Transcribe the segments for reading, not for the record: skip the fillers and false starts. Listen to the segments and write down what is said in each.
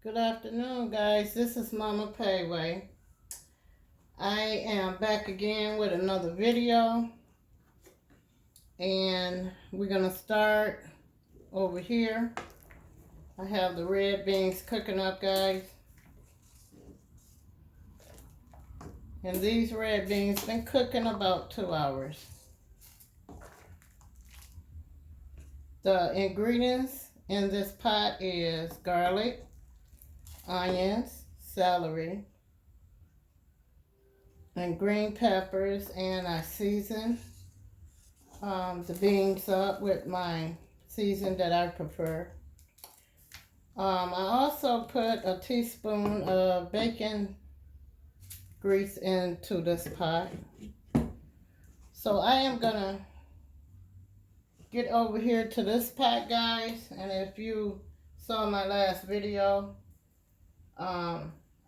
Good afternoon, guys. This is Mama Payway. I am back again with another video, and we're gonna start over here. I have the red beans cooking up, guys, and these red beans been cooking about 2 hours. The ingredients in this pot is garlic, onions, celery, and green peppers, and I season the beans up with my season that I prefer. I also put a teaspoon of bacon grease into this pot. So I am gonna get over here to this pot, guys, and if you saw my last video,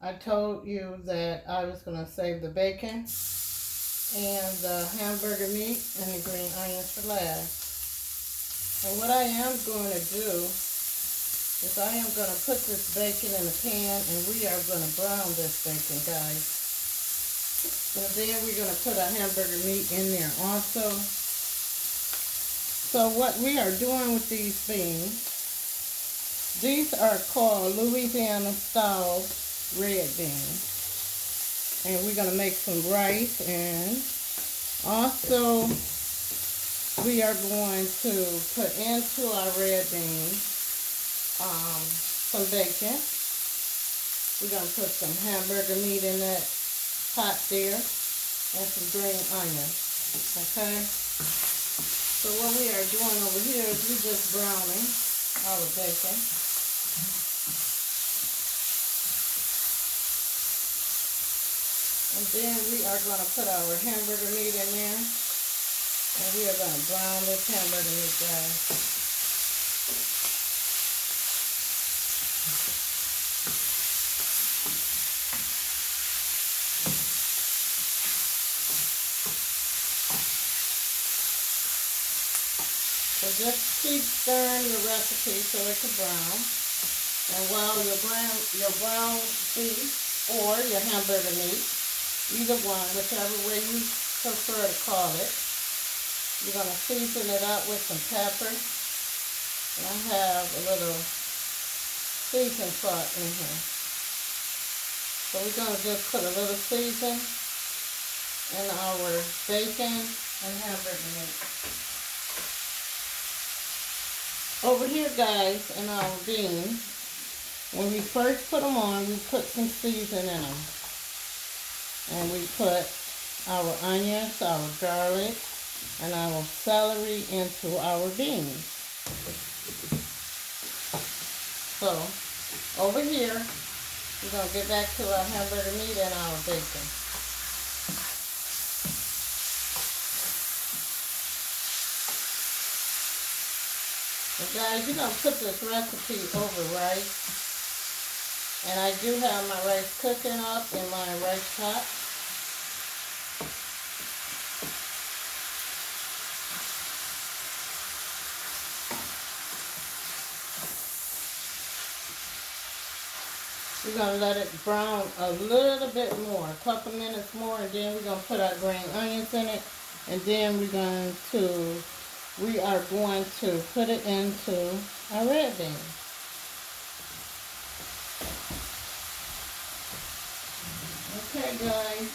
I told you that I was gonna save the bacon and the hamburger meat and the green onions for last. And what I am going to do is I am going to put this bacon in the pan, and we are going to brown this bacon, guys. And then we're going to put our hamburger meat in there also. So what we are doing with these beans, these are called Louisiana style red beans. And we're going to make some rice, and also we are going to put into our red beans some bacon. We're going to put some hamburger meat in that pot there, and some green onions. Okay? So what we are doing over here is we're just browning our bacon. And then we are going to put our hamburger meat in there. And we are going to brown this hamburger meat, guys. So just keep stirring your recipe so it can brown. And while your brown beef or your hamburger meat, either one, whichever way you prefer to call it, you're going to season it up with some pepper. And I have a little season salt in here. So we're going to just put a little season in our bacon and hamburger meat. Over here, guys, in our beans, when we first put them on, we put some season in them. And we put our onions, our garlic, and our celery into our beans. So, over here, we're going to get back to our hamburger meat and our bacon. And guys, you're going to put this recipe over rice. And I do have my rice cooking up in my rice pot. We're going to let it brown a little bit more, a couple minutes more, and then we're going to put our green onions in it, and then we are going to put it into our red beans. Okay, guys,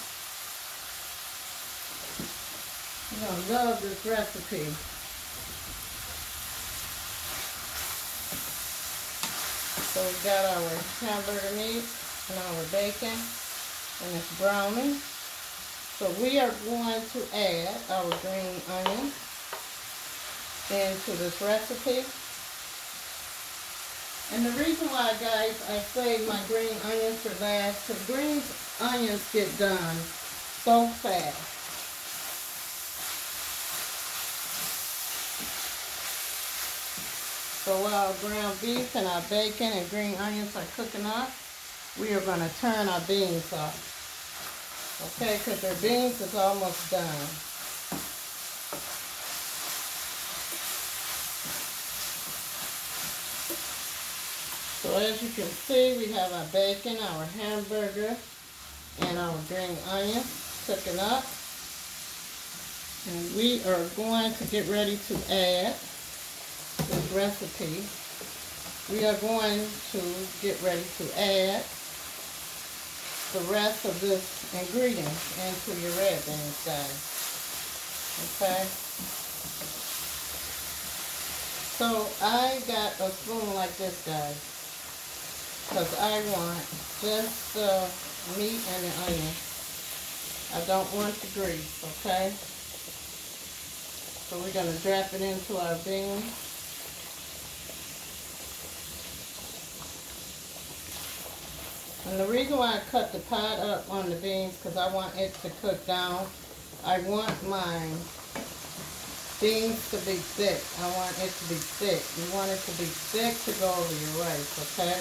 you're going to love this recipe. So we got our hamburger meat and our bacon, and it's browning. So we are going to add our green onion into this recipe. And the reason why, guys, I save my green onions for last, because green onions get done so fast. So while our ground beef and our bacon and green onions are cooking up, we are going to turn our beans off. Okay, because our beans is almost done. So So as you can see, we have our bacon, our hamburger, and our green onion cooking up. And we are going to get ready to add this recipe. We are going to get ready to add the rest of this ingredients into your red beans, guys. Okay? So I got a spoon like this, guys, because I want just the meat and the onion. I don't want the grease, okay? So we're going to drop it into our beans. And the reason why I cut the pot up on the beans, because I want it to cook down. I want my beans to be thick. I want it to be thick. You want it to be thick to go over your rice, okay?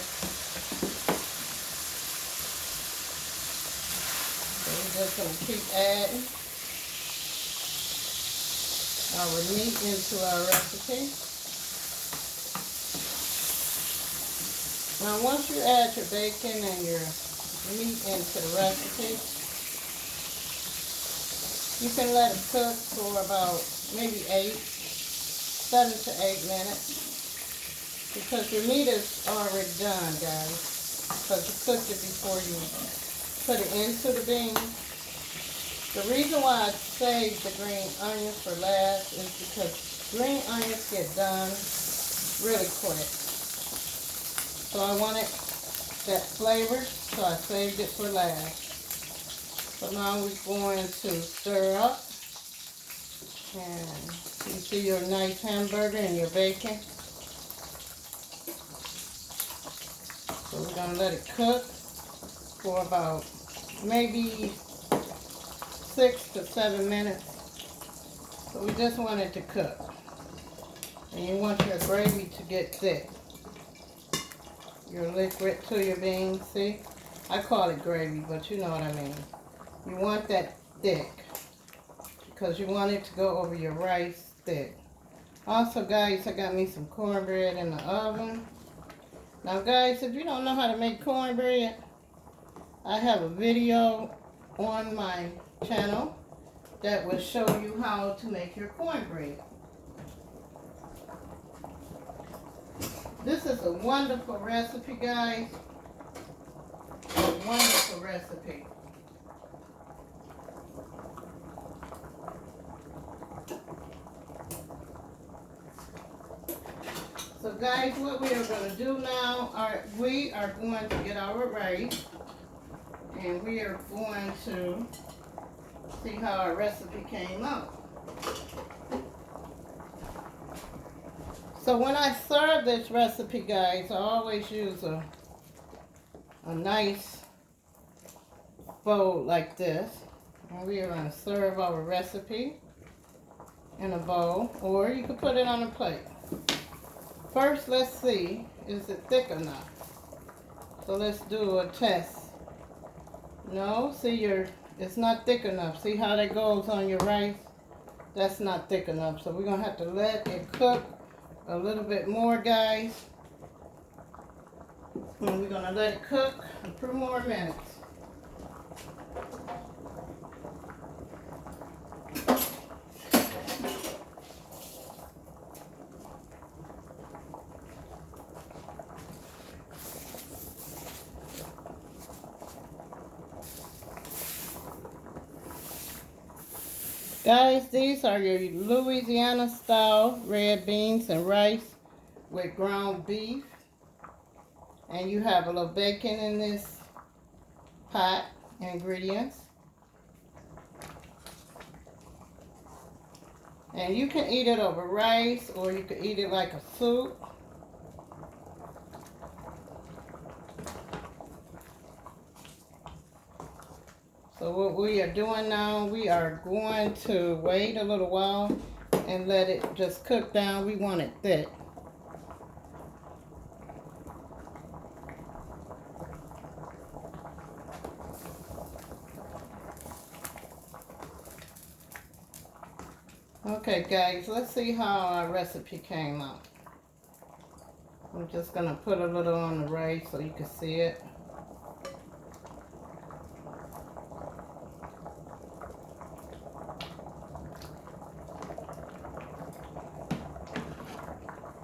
So we're just going to keep adding our meat into our recipe. Now once you add your bacon and your meat into the recipe, you can let it cook for about maybe 7 to 8 minutes, because your meat is already done, guys, because you cooked it before you put it into the beans. The reason why I saved the green onions for last is because green onions get done really quick. So I wanted that flavor, so I saved it for last. So now we're going to stir up. And you see your nice hamburger and your bacon. So we're going to let it cook for about maybe 6 to 7 minutes. So we just want it to cook. And you want your gravy to get thick. Your liquid to your beans, see? I call it gravy, but you know what I mean. You want that thick, because you want it to go over your rice thick. Also, guys, I got me some cornbread in the oven. Now, guys, if you don't know how to make cornbread, I have a video on my channel that will show you how to make your cornbread. This is a wonderful recipe, guys. A wonderful recipe. So guys, what we are going to do now, we are going to get our rice, and we are going to see how our recipe came out. So when I serve this recipe, guys, I always use a nice bowl like this. And we are going to serve our recipe in a bowl, or you can put it on a plate. First, let's see, is it thick enough? So let's do a test. No, see, it's not thick enough. See how that goes on your rice? That's not thick enough. So we're going to have to let it cook a little bit more, guys. And we're going to let it cook a few more minutes. Guys, these are your Louisiana style red beans and rice with ground beef. And you have a little bacon in this pot, ingredients. And you can eat it over rice, or you can eat it like a soup. So what we are doing now, we are going to wait a little while and let it just cook down. We want it thick. Okay, guys, let's see how our recipe came out. I'm just going to put a little on the rice so you can see it.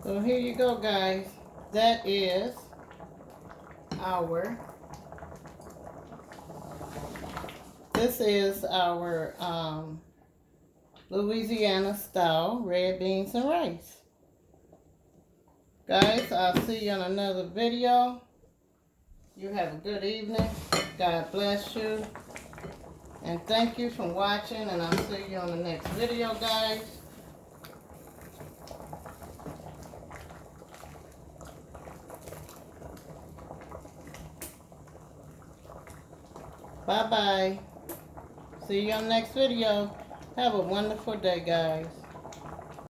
So here you go, guys. That is our, this is our Louisiana style red beans and rice. Guys, I'll see you on another video. You have a good evening. God bless you. And thank you for watching, and I'll see you on the next video, guys. Bye-bye. See you on the next video. Have a wonderful day, guys.